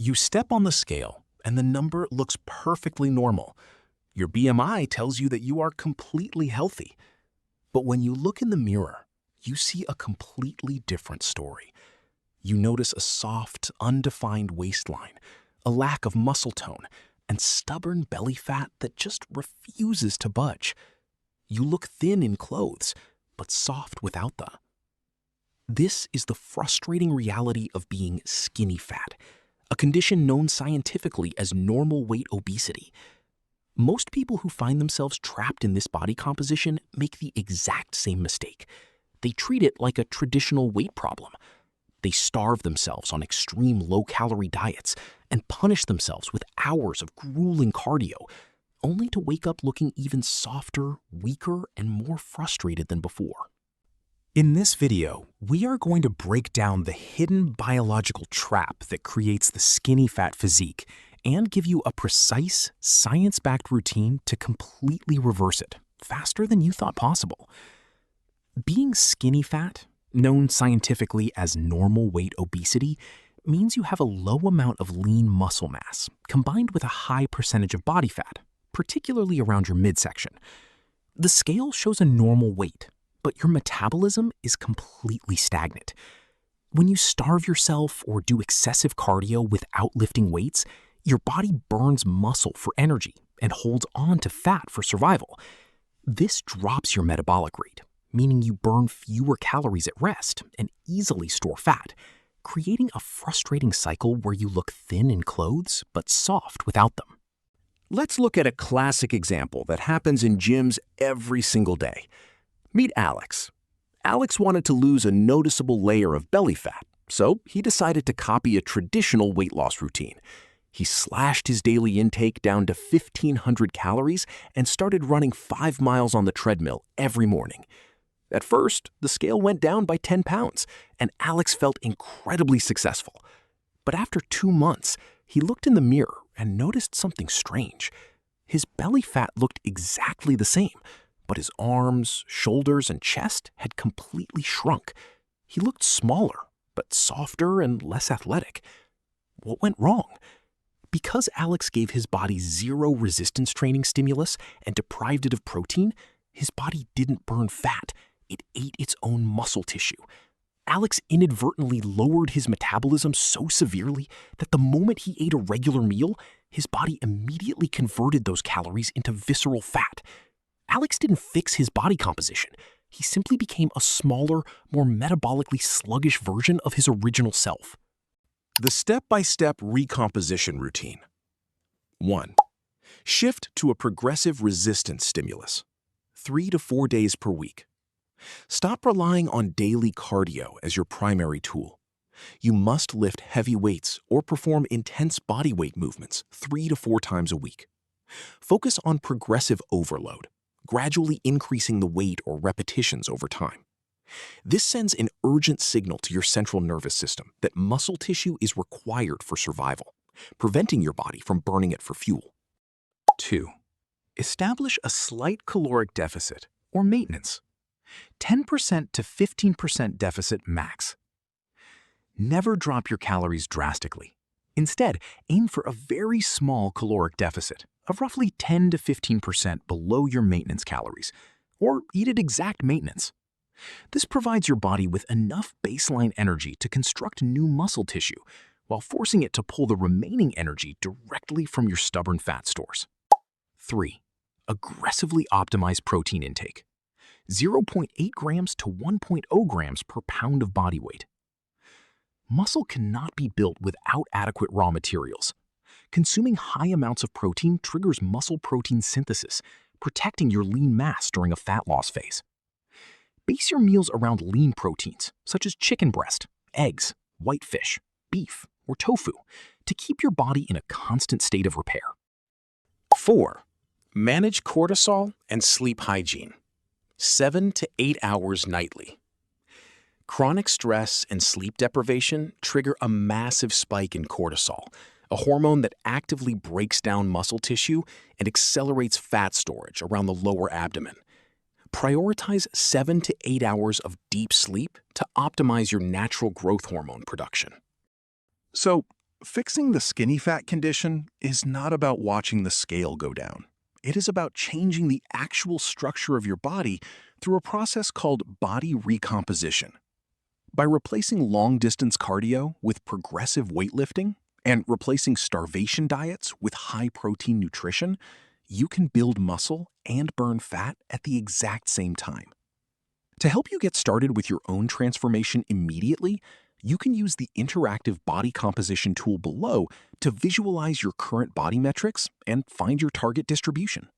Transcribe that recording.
You step on the scale, and the number looks perfectly normal. Your BMI tells you that you are completely healthy. But when you look in the mirror, you see a completely different story. You notice a soft, undefined waistline, a lack of muscle tone, and stubborn belly fat that just refuses to budge. You look thin in clothes, but soft without them. This is the frustrating reality of being skinny fat, a condition known scientifically as normal weight obesity. Most people who find themselves trapped in this body composition make the exact same mistake. They treat it like a traditional weight problem. They starve themselves on extreme low-calorie diets and punish themselves with hours of grueling cardio, only to wake up looking even softer, weaker, and more frustrated than before. In this video, we are going to break down the hidden biological trap that creates the skinny fat physique and give you a precise, science-backed routine to completely reverse it faster than you thought possible. Being skinny fat, known scientifically as normal weight obesity, means you have a low amount of lean muscle mass combined with a high percentage of body fat, particularly around your midsection. The scale shows a normal weight, but your metabolism is completely stagnant. When you starve yourself or do excessive cardio without lifting weights, your body burns muscle for energy and holds on to fat for survival. This drops your metabolic rate, meaning you burn fewer calories at rest and easily store fat, creating a frustrating cycle where you look thin in clothes but soft without them. Let's look at a classic example that happens in gyms every single day. Meet Alex. Alex wanted to lose a noticeable layer of belly fat, so he decided to copy a traditional weight loss routine. He slashed his daily intake down to 1,500 calories and started running 5 miles on the treadmill every morning. At first, the scale went down by 10 pounds, and Alex felt incredibly successful. But after 2 months, he looked in the mirror and noticed something strange. His belly fat looked exactly the same, but his arms, shoulders, and chest had completely shrunk. He looked smaller, but softer and less athletic. What went wrong? Because Alex gave his body zero resistance training stimulus and deprived it of protein, his body didn't burn fat. It ate its own muscle tissue. Alex inadvertently lowered his metabolism so severely that the moment he ate a regular meal, his body immediately converted those calories into visceral fat. Alex didn't fix his body composition. He simply became a smaller, more metabolically sluggish version of his original self. The step-by-step recomposition routine. 1. Shift to a progressive resistance stimulus, 3 to 4 days per week. Stop relying on daily cardio as your primary tool. You must lift heavy weights or perform intense body weight movements 3 to 4 times a week. Focus on progressive overload, gradually increasing the weight or repetitions over time. This sends an urgent signal to your central nervous system that muscle tissue is required for survival, preventing your body from burning it for fuel. 2. Establish a slight caloric deficit or maintenance. 10% to 15% deficit max. Never drop your calories drastically. Instead, aim for a very small caloric deficit of roughly 10 to 15% below your maintenance calories, or eat at exact maintenance. This provides your body with enough baseline energy to construct new muscle tissue, while forcing it to pull the remaining energy directly from your stubborn fat stores. 3. Aggressively optimize protein intake. 0.8 grams to 1.0 grams per pound of body weight. Muscle cannot be built without adequate raw materials. Consuming high amounts of protein triggers muscle protein synthesis, protecting your lean mass during a fat loss phase. Base your meals around lean proteins, such as chicken breast, eggs, white fish, beef, or tofu, to keep your body in a constant state of repair. 4. Manage cortisol and sleep hygiene. 7 to 8 hours nightly. Chronic stress and sleep deprivation trigger a massive spike in cortisol, a hormone that actively breaks down muscle tissue and accelerates fat storage around the lower abdomen. Prioritize 7 to 8 hours of deep sleep to optimize your natural growth hormone production. So, Fixing the skinny fat condition is not about watching the scale go down. It is about changing the actual structure of your body through a process called body recomposition. By replacing long-distance cardio with progressive weightlifting and replacing starvation diets with high-protein nutrition, you can build muscle and burn fat at the exact same time. To help you get started with your own transformation immediately, you can use the interactive body composition tool below to visualize your current body metrics and find your target distribution.